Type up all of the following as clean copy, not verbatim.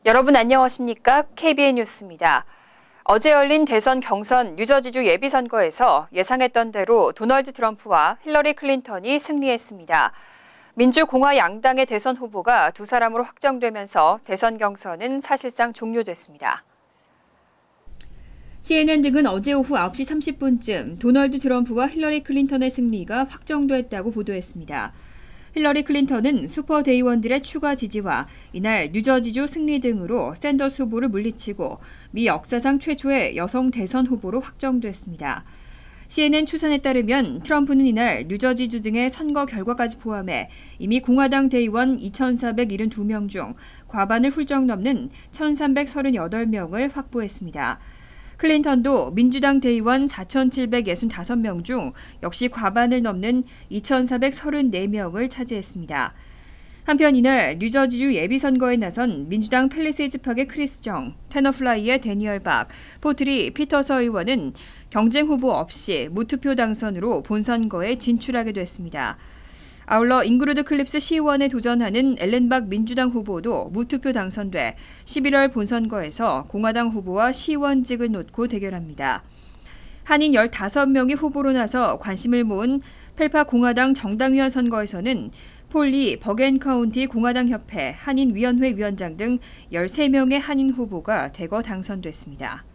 여러분 안녕하십니까? KBN 뉴스입니다. 어제 열린 대선 경선 뉴저지주 예비선거에서 예상했던 대로 도널드 트럼프와 힐러리 클린턴이 승리했습니다. 민주공화 양당의 대선 후보가 두 사람으로 확정되면서 대선 경선은 사실상 종료됐습니다. CNN 등은 어제 오후 9시 30분쯤 도널드 트럼프와 힐러리 클린턴의 승리가 확정됐다고 보도했습니다. 힐러리 클린턴은 슈퍼대의원들의 추가 지지와 이날 뉴저지주 승리 등으로 샌더스 후보를 물리치고 미 역사상 최초의 여성 대선 후보로 확정됐습니다. CNN 추산에 따르면 트럼프는 이날 뉴저지주 등의 선거 결과까지 포함해 이미 공화당 대의원 2,472명 중 과반을 훌쩍 넘는 1,338명을 확보했습니다. 클린턴도 민주당 대의원 4,765명 중 역시 과반을 넘는 2,434명을 차지했습니다. 한편 이날 뉴저지주 예비선거에 나선 민주당 팰리세이즈 팍의 크리스 정, 테너플라이의 데니얼 박, 포트리 피터서 의원은 경쟁 후보 없이 무투표 당선으로 본선거에 진출하게 됐습니다. 아울러 잉그루드 클립스 시의원에 도전하는 앨런 박 민주당 후보도 무투표 당선돼 11월 본선거에서 공화당 후보와 시의원직을 놓고 대결합니다. 한인 15명이 후보로 나서 관심을 모은 펠파 공화당 정당위원 선거에서는 폴리 버겐카운티 공화당협회 한인위원회 위원장 등 13명의 한인 후보가 대거 당선됐습니다.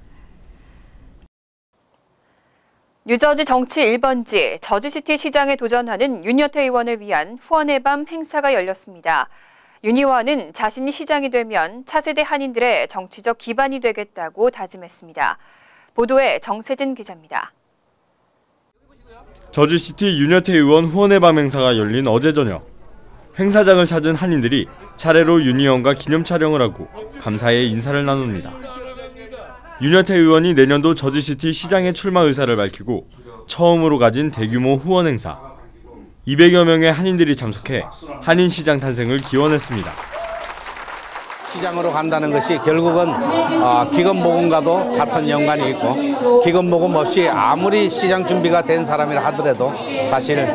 뉴저지 정치 1번지 저지시티 시장에 도전하는 윤여태 의원을 위한 후원의 밤 행사가 열렸습니다. 윤 의원은 자신이 시장이 되면 차세대 한인들의 정치적 기반이 되겠다고 다짐했습니다. 보도에 정세진 기자입니다. 저지시티 윤여태 의원 후원의 밤 행사가 열린 어제 저녁. 행사장을 찾은 한인들이 차례로 윤 의원과 기념 촬영을 하고 감사의 인사를 나눕니다. 윤여태 의원이 내년도 저지시티 시장에 출마 의사를 밝히고 처음으로 가진 대규모 후원 행사. 200여 명의 한인들이 참석해 한인 시장 탄생을 기원했습니다. 시장으로 간다는 것이 결국은 기금모금과도 같은 연관이 있고 기금모금 없이 아무리 시장 준비가 된 사람이라 하더라도 사실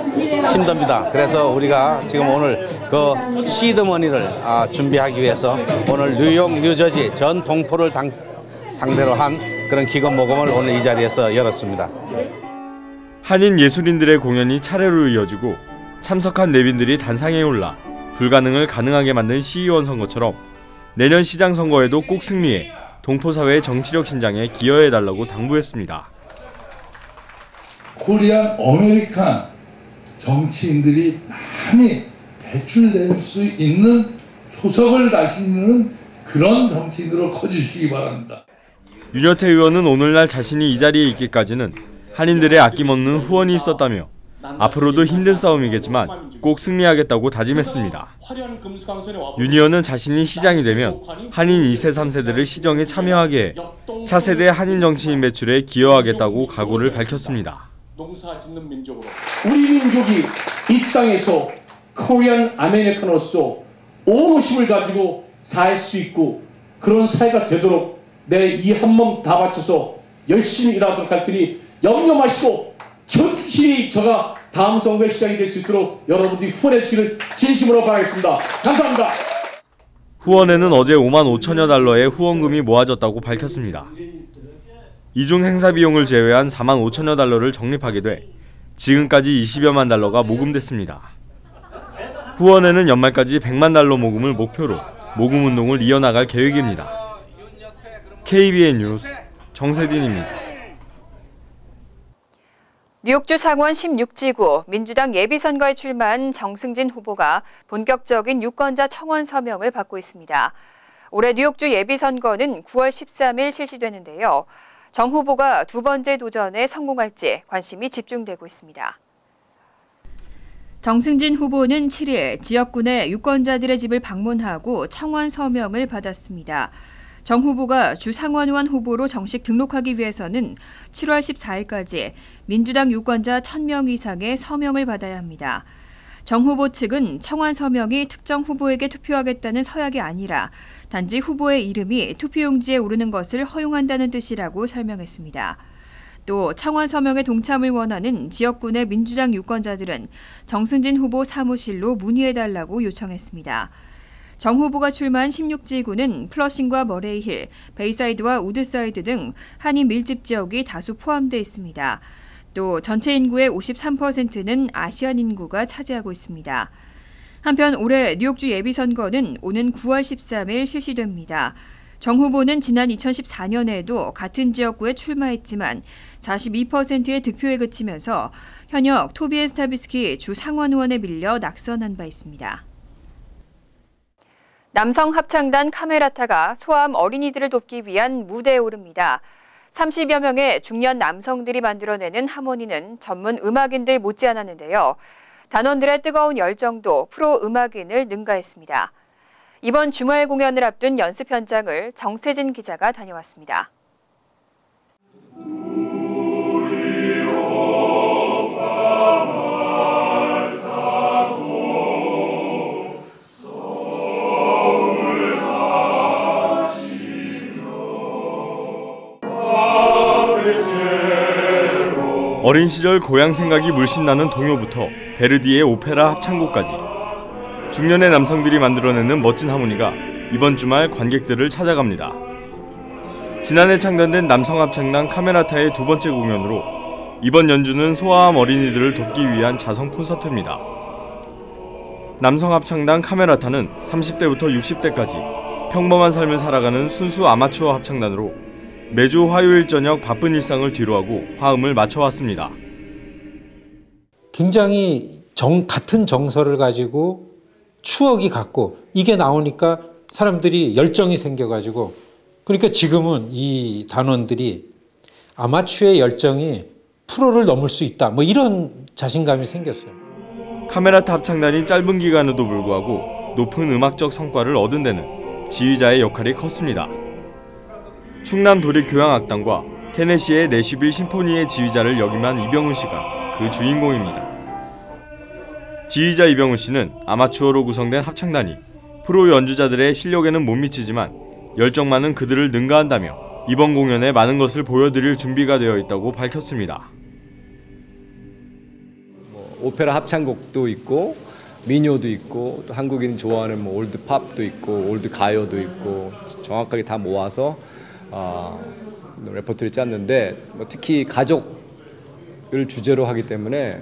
힘듭니다. 그래서 우리가 지금 오늘 그 시드머니를 준비하기 위해서 오늘 뉴욕, 뉴저지 전 동포를 상대로 한 그런 기금모금을 오늘 이 자리에서 열었습니다. 한인 예술인들의 공연이 차례로 이어지고 참석한 내빈들이 단상에 올라 불가능을 가능하게 만든 시의원 선거처럼 내년 시장 선거에도 꼭 승리해 동포사회의 정치력 신장에 기여해달라고 당부했습니다. 코리안 아메리칸 정치인들이 많이 배출될 수 있는 초석을 다시는 그런 정치인으로 커주시기 바랍니다. 윤여태 의원은 오늘날 자신이 이 자리에 있기까지는 한인들의 아낌없는 후원이 있었다며 앞으로도 힘든 싸움이겠지만 꼭 승리하겠다고 다짐했습니다. 윤 의원은 자신이 시장이 되면 한인 2세, 3세들을 시정에 참여하게 해 차세대 한인 정치인 배출에 기여하겠다고 각오를 밝혔습니다. 우리 민족이 이 땅에서 코리안 아메리카노로서 오롯힘을 가지고 살 수 있고 그런 사회가 되도록 내 이 한 몸 다 바쳐서 열심히 일하도록 할 테니 염려 마시고 절실히 저가 다음 선거의 시작이 될 수 있도록 여러분들이 후원해 주시기를 진심으로 바라겠습니다. 감사합니다. 후원에는 어제 5만 5천여 달러의 후원금이 모아졌다고 밝혔습니다. 이중 행사 비용을 제외한 4만 5천여 달러를 적립하게 돼 지금까지 20여만 달러가 모금됐습니다. 후원에는 연말까지 100만 달러 모금을 목표로 모금 운동을 이어나갈 계획입니다. KBN 뉴스 정세진입니다. 뉴욕주 상원 16지구 민주당 예비선거에 출마한 정승진 후보가 본격적인 유권자 청원 서명을 받고 있습니다. 올해 뉴욕주 예비선거는 9월 13일 실시되는데요. 정 후보가 두 번째 도전에 성공할지 관심이 집중되고 있습니다. 정승진 후보는 7일 지역군의 유권자들의 집을 방문하고 청원 서명을 받았습니다. 정 후보가 주 상원의원 후보로 정식 등록하기 위해서는 7월 14일까지 민주당 유권자 1,000명 이상의 서명을 받아야 합니다. 정 후보 측은 청원 서명이 특정 후보에게 투표하겠다는 서약이 아니라 단지 후보의 이름이 투표용지에 오르는 것을 허용한다는 뜻이라고 설명했습니다. 또 청원 서명에 동참을 원하는 지역군의 민주당 유권자들은 정승진 후보 사무실로 문의해달라고 요청했습니다. 정 후보가 출마한 16지구는 플러싱과 머레이힐, 베이사이드와 우드사이드 등 한인 밀집 지역이 다수 포함되어 있습니다. 또 전체 인구의 53%는 아시안 인구가 차지하고 있습니다. 한편 올해 뉴욕주 예비선거는 오는 9월 13일 실시됩니다. 정 후보는 지난 2014년에도 같은 지역구에 출마했지만 42%의 득표에 그치면서 현역 토비엔 스타비스키 주 상원 의원에 밀려 낙선한 바 있습니다. 남성 합창단 카메라타가 소아암 어린이들을 돕기 위한 무대에 오릅니다. 30여 명의 중년 남성들이 만들어내는 하모니는 전문 음악인들 못지않았는데요. 단원들의 뜨거운 열정도 프로 음악인을 능가했습니다. 이번 주말 공연을 앞둔 연습 현장을 정세진 기자가 다녀왔습니다. 어린 시절 고향 생각이 물씬 나는 동요부터 베르디의 오페라 합창곡까지 중년의 남성들이 만들어내는 멋진 하모니가 이번 주말 관객들을 찾아갑니다. 지난해 창단된 남성 합창단 카메라타의 두 번째 공연으로 이번 연주는 소아암 어린이들을 돕기 위한 자선 콘서트입니다. 남성 합창단 카메라타는 30대부터 60대까지 평범한 삶을 살아가는 순수 아마추어 합창단으로 매주 화요일 저녁 바쁜 일상을 뒤로하고 화음을 맞춰왔습니다. 굉장히 같은 정서를 가지고 추억이 같고 이게 나오니까 사람들이 열정이 생겨가지고 그러니까 지금은 이 단원들이 아마추어의 열정이 프로를 넘을 수 있다 뭐 이런 자신감이 생겼어요. 카메라타 합창단이 짧은 기간에도 불구하고 높은 음악적 성과를 얻은 데는 지휘자의 역할이 컸습니다. 충남 도립교향악단과 테네시의 내슈빌 심포니의 지휘자를 역임한 이병훈 씨가 그 주인공입니다. 지휘자 이병훈 씨는 아마추어로 구성된 합창단이 프로 연주자들의 실력에는 못 미치지만 열정 많은 그들을 능가한다며 이번 공연에 많은 것을 보여드릴 준비가 되어 있다고 밝혔습니다. 오페라 합창곡도 있고 민요도 있고 또 한국인이 좋아하는 올드 팝도 있고 올드 가요도 있고 정확하게 다 모아서 레퍼토리 짰는데 특히 가족을 주제로 하기 때문에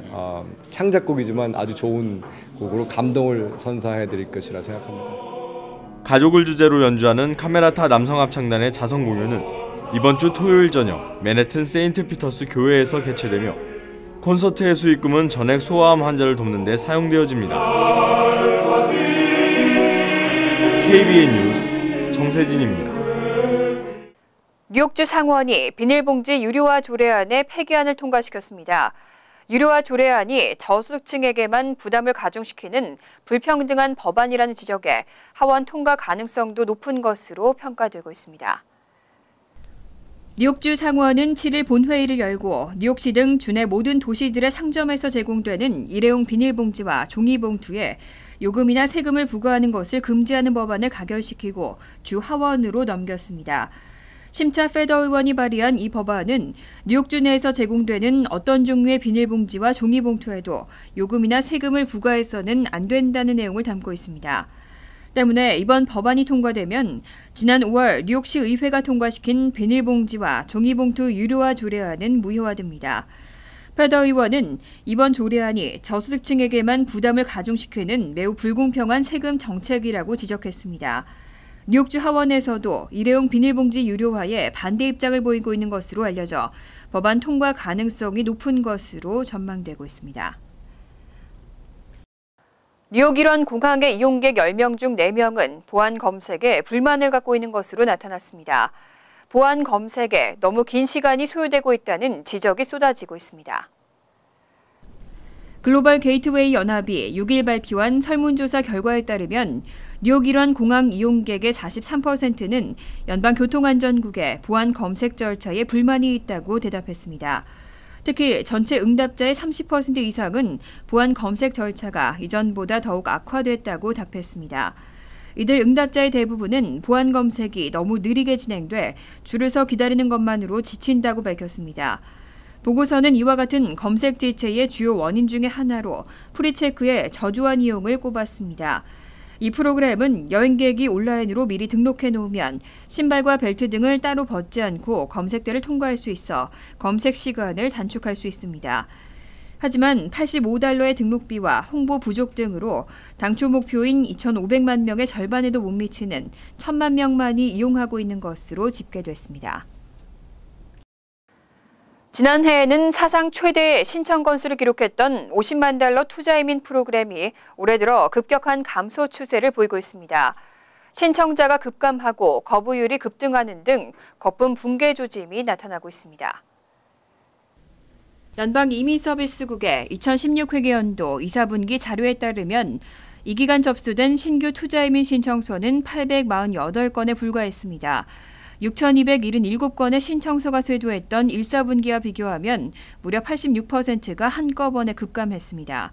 창작곡이지만 아주 좋은 곡으로 감동을 선사해 드릴 것이라 생각합니다. 가족을 주제로 연주하는 카메라타 남성 합창단의 자선 공연은 이번 주 토요일 저녁 맨해튼 세인트 피터스 교회에서 개최되며 콘서트의 수익금은 전액 소아암 환자를 돕는 데 사용되어집니다. KBN 뉴스 정세진입니다. 뉴욕주 상원이 비닐봉지 유료화 조례안의 폐기안을 통과시켰습니다. 유료화 조례안이 저소득층에게만 부담을 가중시키는 불평등한 법안이라는 지적에 하원 통과 가능성도 높은 것으로 평가되고 있습니다. 뉴욕주 상원은 7일 본회의를 열고 뉴욕시 등 주내 모든 도시들의 상점에서 제공되는 일회용 비닐봉지와 종이봉투에 요금이나 세금을 부과하는 것을 금지하는 법안을 가결시키고 주 하원으로 넘겼습니다. 심차 페더 의원이 발의한 이 법안은 뉴욕주 내에서 제공되는 어떤 종류의 비닐봉지와 종이봉투에도 요금이나 세금을 부과해서는 안 된다는 내용을 담고 있습니다. 때문에 이번 법안이 통과되면 지난 5월 뉴욕시 의회가 통과시킨 비닐봉지와 종이봉투 유료화 조례안은 무효화됩니다. 페더 의원은 이번 조례안이 저소득층에게만 부담을 가중시키는 매우 불공평한 세금 정책이라고 지적했습니다. 뉴욕주 하원에서도 일회용 비닐봉지 유료화에 반대 입장을 보이고 있는 것으로 알려져 법안 통과 가능성이 높은 것으로 전망되고 있습니다. 뉴욕 일원 공항의 이용객 10명 중 4명은 보안 검색에 불만을 갖고 있는 것으로 나타났습니다. 보안 검색에 너무 긴 시간이 소요되고 있다는 지적이 쏟아지고 있습니다. 글로벌 게이트웨이 연합이 6일 발표한 설문조사 결과에 따르면 뉴욕 일원 공항 이용객의 43%는 연방교통안전국의 보안 검색 절차에 불만이 있다고 대답했습니다. 특히 전체 응답자의 30% 이상은 보안 검색 절차가 이전보다 더욱 악화됐다고 답했습니다. 이들 응답자의 대부분은 보안 검색이 너무 느리게 진행돼 줄을 서 기다리는 것만으로 지친다고 밝혔습니다. 보고서는 이와 같은 검색 지체의 주요 원인 중에 하나로 프리체크의 저조한 이용을 꼽았습니다. 이 프로그램은 여행객이 온라인으로 미리 등록해 놓으면 신발과 벨트 등을 따로 벗지 않고 검색대를 통과할 수 있어 검색 시간을 단축할 수 있습니다. 하지만 $85의 등록비와 홍보 부족 등으로 당초 목표인 2,500만 명의 절반에도 못 미치는 1,000만 명만이 이용하고 있는 것으로 집계됐습니다. 지난해에는 사상 최대 신청 건수를 기록했던 $50만 투자이민 프로그램이 올해 들어 급격한 감소 추세를 보이고 있습니다. 신청자가 급감하고 거부율이 급등하는 등 거품 붕괴 조짐이 나타나고 있습니다. 연방이민서비스국의 2016 회계연도 2, 4분기 자료에 따르면 이 기간 접수된 신규 투자이민 신청서는 848건에 불과했습니다. 6,277건의 신청서가 쇄도했던 1, 4분기와 비교하면 무려 86%가 한꺼번에 급감했습니다.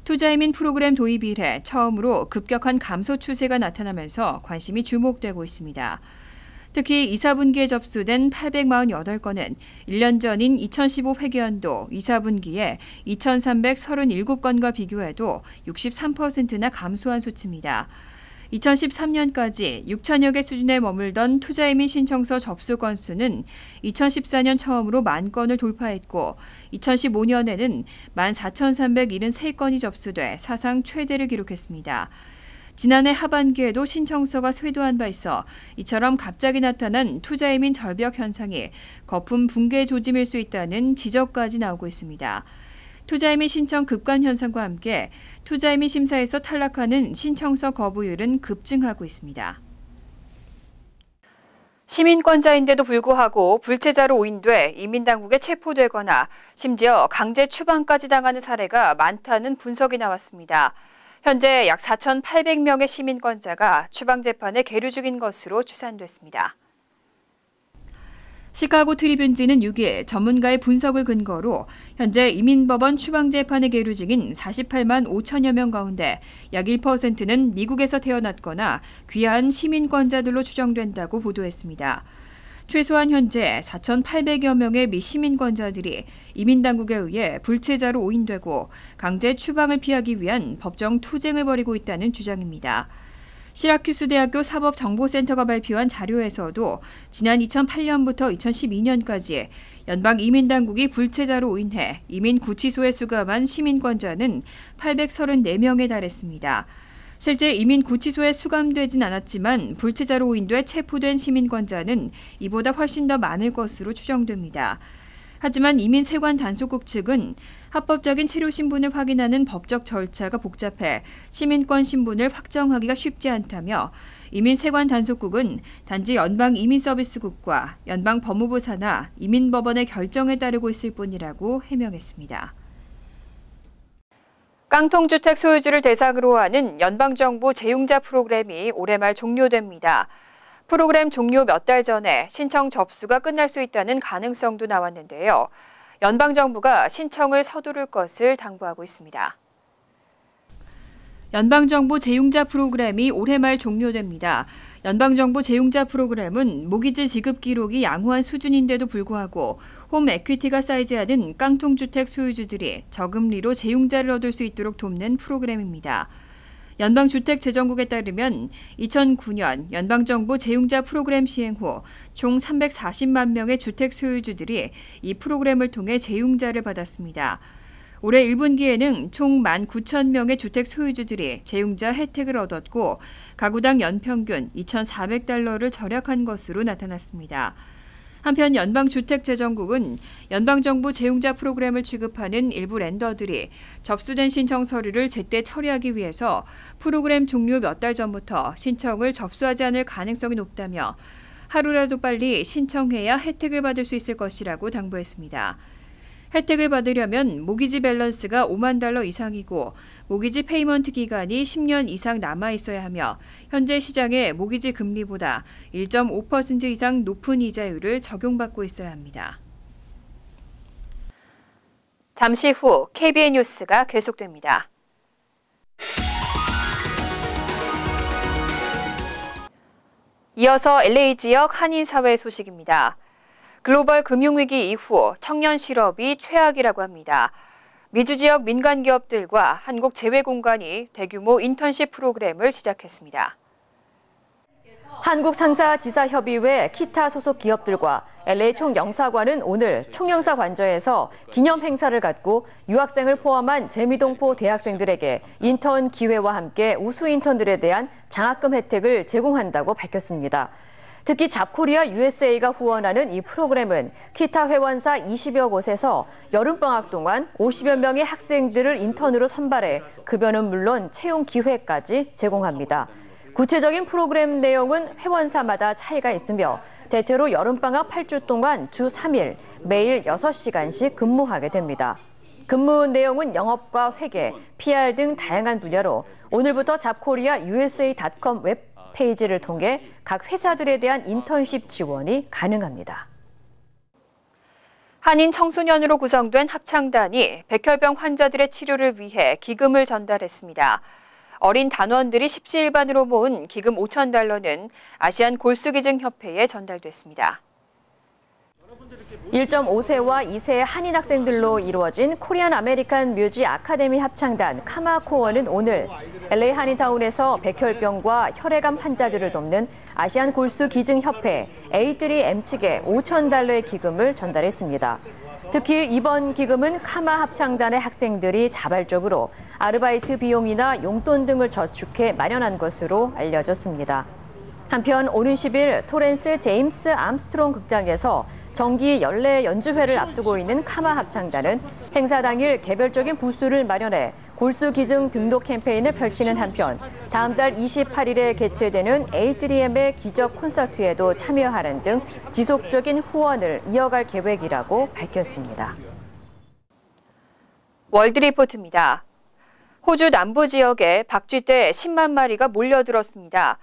투자이민 프로그램 도입 이래 처음으로 급격한 감소 추세가 나타나면서 관심이 주목되고 있습니다. 특히 2, 4분기에 접수된 848건은 1년 전인 2015 회계연도 2, 4분기에 2,337건과 비교해도 63%나 감소한 수치입니다. 2013년까지 6천여 개 수준에 머물던 투자이민 신청서 접수 건수는 2014년 처음으로 10,000건을 돌파했고 2015년에는 14,373건이 접수돼 사상 최대를 기록했습니다. 지난해 하반기에도 신청서가 쇄도한 바 있어 이처럼 갑자기 나타난 투자이민 절벽 현상이 거품 붕괴 조짐일 수 있다는 지적까지 나오고 있습니다. 투자이민 신청 급감 현상과 함께 투자이민 심사에서 탈락하는 신청서 거부율은 급증하고 있습니다. 시민권자인데도 불구하고 불체자로 오인돼 이민당국에 체포되거나 심지어 강제 추방까지 당하는 사례가 많다는 분석이 나왔습니다. 현재 약 4,800명의 시민권자가 추방재판에 계류 중인 것으로 추산됐습니다. 시카고 트리뷴지는 6일 전문가의 분석을 근거로 현재 이민법원 추방재판에 계류 중인 48만 5천여 명 가운데 약 1%는 미국에서 태어났거나 귀한 시민권자들로 추정된다고 보도했습니다. 최소한 현재 4,800여 명의 미 시민권자들이 이민당국에 의해 불체자로 오인되고 강제 추방을 피하기 위한 법정 투쟁을 벌이고 있다는 주장입니다. 시라큐스 대학교 사법정보센터가 발표한 자료에서도 지난 2008년부터 2012년까지 연방 이민당국이 불체자로 오인해 이민 구치소에 수감한 시민권자는 834명에 달했습니다. 실제 이민 구치소에 수감되진 않았지만 불체자로 오인돼 체포된 시민권자는 이보다 훨씬 더 많을 것으로 추정됩니다. 하지만 이민 세관 단속국 측은 합법적인 체류 신분을 확인하는 법적 절차가 복잡해 시민권 신분을 확정하기가 쉽지 않다며 이민 세관 단속국은 단지 연방 이민서비스국과 연방 법무부 산하 이민법원의 결정에 따르고 있을 뿐이라고 해명했습니다. 깡통주택 소유주를 대상으로 하는 연방정부 재융자 프로그램이 올해 말 종료됩니다. 프로그램 종료 몇 달 전에 신청 접수가 끝날 수 있다는 가능성도 나왔는데요. 연방정부가 신청을 서두를 것을 당부하고 있습니다. 연방정부 재융자 프로그램이 올해 말 종료됩니다. 연방정부 재융자 프로그램은 모기지 지급 기록이 양호한 수준인데도 불구하고 홈 에퀴티가 쌓이지 않은 깡통주택 소유주들이 저금리로 재융자를 얻을 수 있도록 돕는 프로그램입니다. 연방주택재정국에 따르면 2009년 연방정부 재융자 프로그램 시행 후 총 340만 명의 주택 소유주들이 이 프로그램을 통해 재융자를 받았습니다. 올해 1분기에는 총 19,000명의 주택 소유주들이 재융자 혜택을 얻었고 가구당 연평균 $2,400를 절약한 것으로 나타났습니다. 한편 연방주택재정국은 연방정부 재융자 프로그램을 취급하는 일부 렌더들이 접수된 신청 서류를 제때 처리하기 위해서 프로그램 종료 몇 달 전부터 신청을 접수하지 않을 가능성이 높다며 하루라도 빨리 신청해야 혜택을 받을 수 있을 것이라고 당부했습니다. 혜택을 받으려면 모기지 밸런스가 $50,000 이상이고 모기지 페이먼트 기간이 10년 이상 남아 있어야 하며 현재 시장의 모기지 금리보다 1.5% 이상 높은 이자율을 적용받고 있어야 합니다. 잠시 후 KBN 뉴스가 계속됩니다. 이어서 LA 지역 한인사회 소식입니다. 글로벌 금융위기 이후 청년 실업이 최악이라고 합니다. 미주 지역 민간 기업들과 한국재외공간이 대규모 인턴십 프로그램을 시작했습니다. 한국상사지사협의회 키타 소속 기업들과 LA 총영사관은 오늘 총영사관저에서 기념 행사를 갖고 유학생을 포함한 재미동포 대학생들에게 인턴 기회와 함께 우수 인턴들에 대한 장학금 혜택을 제공한다고 밝혔습니다. 특히 잡코리아 USA가 후원하는 이 프로그램은 키타 회원사 20여 곳에서 여름방학 동안 50여 명의 학생들을 인턴으로 선발해 급여는 물론 채용 기회까지 제공합니다. 구체적인 프로그램 내용은 회원사마다 차이가 있으며 대체로 여름방학 8주 동안 주 3일 매일 6시간씩 근무하게 됩니다. 근무 내용은 영업과 회계, PR 등 다양한 분야로 오늘부터 잡코리아 USA.com 웹페이지를 통해 각 회사들에 대한 인턴십 지원이 가능합니다. 한인 청소년으로 구성된 합창단이 백혈병 환자들의 치료를 위해 기금을 전달했습니다. 어린 단원들이 십시일반으로 모은 기금 5,000달러는 아시안 골수기증협회에 전달됐습니다. 1.5세와 2세 한인 학생들로 이루어진 코리안 아메리칸 뮤직 아카데미 합창단 카마코어는 오늘 LA 한인타운에서 백혈병과 혈액암 환자들을 돕는 아시안 골수기증협회 A3M 측에 5,000달러의 기금을 전달했습니다. 특히 이번 기금은 카마 합창단의 학생들이 자발적으로 아르바이트 비용이나 용돈 등을 저축해 마련한 것으로 알려졌습니다. 한편 오는 10일 토렌스 제임스 암스트롱 극장에서 정기 연례 연주회를 앞두고 있는 카마 합창단은 행사 당일 개별적인 부스를 마련해 골수 기증 등록 캠페인을 펼치는 한편 다음 달 28일에 개최되는 A3M의 기적 콘서트에도 참여하는 등 지속적인 후원을 이어갈 계획이라고 밝혔습니다. 월드리포트입니다. 호주 남부 지역에 박쥐떼 10만 마리가 몰려들었습니다.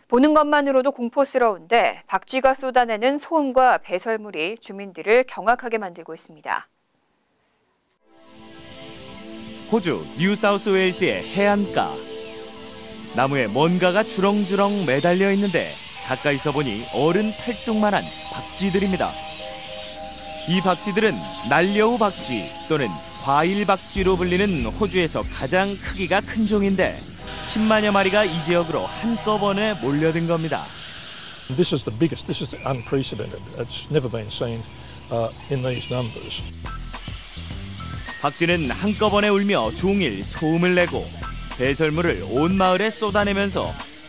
보는 것만으로도 공포스러운데 박쥐가 쏟아내는 소음과 배설물이 주민들을 경악하게 만들고 있습니다. 호주 뉴사우스웨일스의 해안가. 나무에 뭔가가 주렁주렁 매달려 있는데 가까이서 보니 어른 팔뚝만한 박쥐들입니다. 이 박쥐들은 날려우 박쥐 또는 과일 박쥐로 불리는 호주에서 가장 크기가 큰 종인데 10만여 마리가 이 지역으로 한꺼번에 몰려든 겁니다. This is the biggest. This is unprecedented. It's never been seen in these numbers. 박쥐는 한꺼번에 울며 종일 소음을 내고 배설물을 온 마을에 쏟아내면서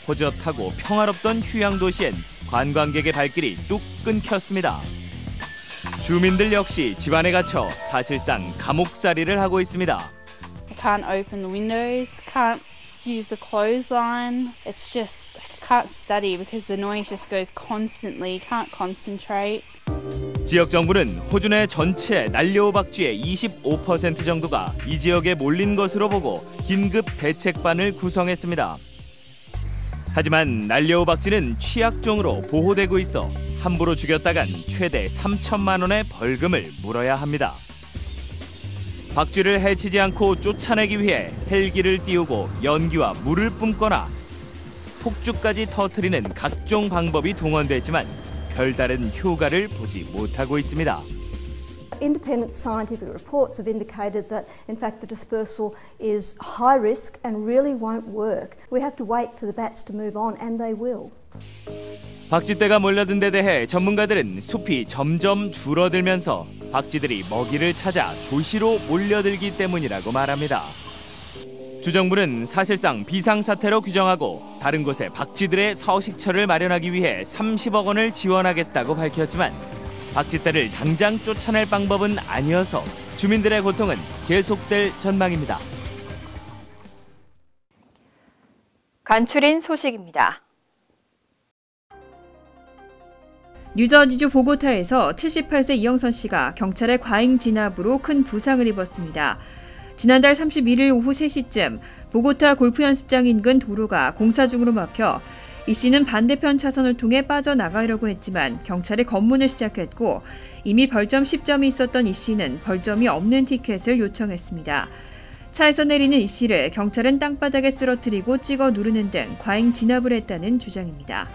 호젓하고 평화롭던 휴양도시엔 관광객의 발길이 뚝 끊겼습니다. 주민들 역시 집안에 갇혀 사실상 감옥살이를 하고 있습니다. I can't open the windows, can't use the clothesline. It's just I can't study because the noise just goes constantly. Can't concentrate. 지역 정부는 호주 내 전체 난려우 박쥐의 25% 정도가 이 지역에 몰린 것으로 보고 긴급 대책반을 구성했습니다. 하지만 난려우 박쥐는 취약종으로 보호되고 있어 함부로 죽였다간 최대 3천만 원의 벌금을 물어야 합니다. 박쥐를 해치지 않고 쫓아내기 위해 헬기를 띄우고 연기와 물을 뿜거나 폭죽까지 터뜨리는 각종 방법이 동원됐지만 별다른 효과를 보지 못하고 있습니다. Independent scientific reports have indicated that, in fact, the dispersal is high risk and really won't work. We have to wait for the bats to move on, and they will. 박쥐떼가 몰려든 데 대해 전문가들은 숲이 점점 줄어들면서 박쥐들이 먹이를 찾아 도시로 몰려들기 때문이라고 말합니다. 주정부는 사실상 비상사태로 규정하고 다른 곳에 박쥐들의 서식처를 마련하기 위해 30억 원을 지원하겠다고 밝혔지만 박쥐떼를 당장 쫓아낼 방법은 아니어서 주민들의 고통은 계속될 전망입니다. 간추린 소식입니다. 뉴저지주 보고타에서 78세 이영선 씨가 경찰의 과잉 진압으로 큰 부상을 입었습니다. 지난달 31일 오후 3시쯤 보고타 골프 연습장 인근 도로가 공사 중으로 막혀 이 씨는 반대편 차선을 통해 빠져나가려고 했지만 경찰이 검문을 시작했고 이미 벌점 10점이 있었던 이 씨는 벌점이 없는 티켓을 요청했습니다. 차에서 내리는 이 씨를 경찰은 땅바닥에 쓰러뜨리고 찍어 누르는 등 과잉 진압을 했다는 주장입니다.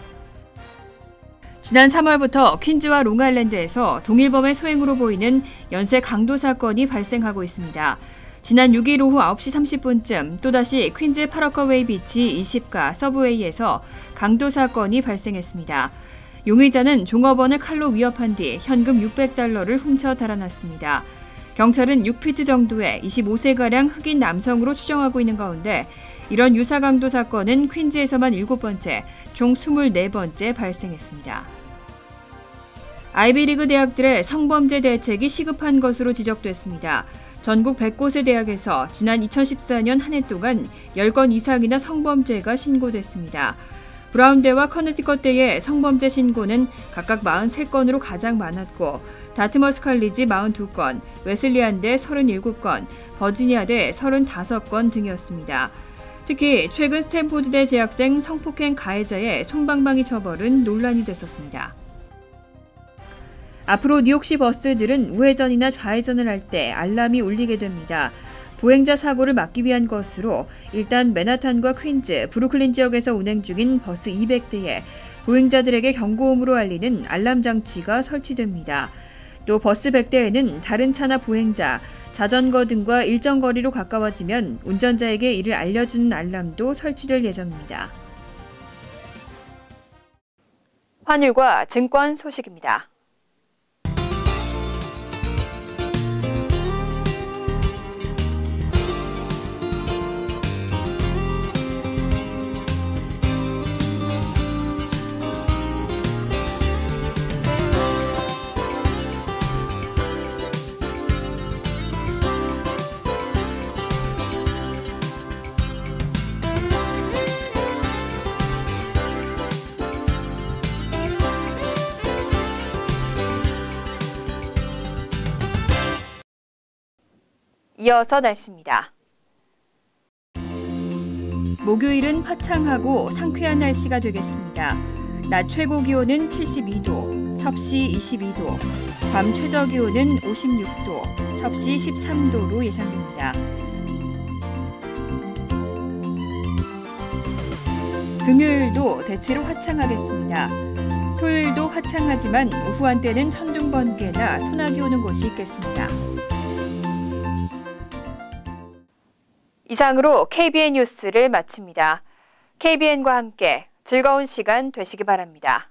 지난 3월부터 퀸즈와 롱아일랜드에서 동일범의 소행으로 보이는 연쇄 강도 사건이 발생하고 있습니다. 지난 6일 오후 9시 30분쯤 또다시 퀸즈 파라커웨이 비치 20가 서브웨이에서 강도 사건이 발생했습니다. 용의자는 종업원을 칼로 위협한 뒤 현금 600달러를 훔쳐 달아났습니다. 경찰은 6피트 정도의 25세가량 흑인 남성으로 추정하고 있는 가운데 이런 유사 강도 사건은 퀸즈에서만 7번째, 총 24번째 발생했습니다. 아이비리그 대학들의 성범죄 대책이 시급한 것으로 지적됐습니다. 전국 100곳의 대학에서 지난 2014년 한 해 동안 10건 이상이나 성범죄가 신고됐습니다. 브라운대와 커네티컷대의 성범죄 신고는 각각 43건으로 가장 많았고 다트머스 칼리지 42건, 웨슬리안대 37건, 버지니아대 35건 등이었습니다. 특히 최근 스탠포드대 재학생 성폭행 가해자의 솜방망이 처벌은 논란이 됐었습니다. 앞으로 뉴욕시 버스들은 우회전이나 좌회전을 할 때 알람이 울리게 됩니다. 보행자 사고를 막기 위한 것으로 일단 맨하탄과 퀸즈, 브루클린 지역에서 운행 중인 버스 200대에 보행자들에게 경고음으로 알리는 알람 장치가 설치됩니다. 또 버스 100대에는 다른 차나 보행자, 자전거 등과 일정 거리로 가까워지면 운전자에게 이를 알려주는 알람도 설치될 예정입니다. 환율과 증권 소식입니다. 이어서 날씨입니다. 목요일은 화창하고 상쾌한 날씨가 되겠습니다. 낮 최고 기온은 72도, 섭씨 22도, 밤 최저 기온은 56도, 섭씨 13도로 예상됩니다. 금요일도 대체로 화창하겠습니다. 토요일도 화창하지만 오후 한때는 천둥 번개나 소나기 오는 곳이 있겠습니다. 이상으로 KBN 뉴스를 마칩니다. KBN과 함께 즐거운 시간 되시기 바랍니다.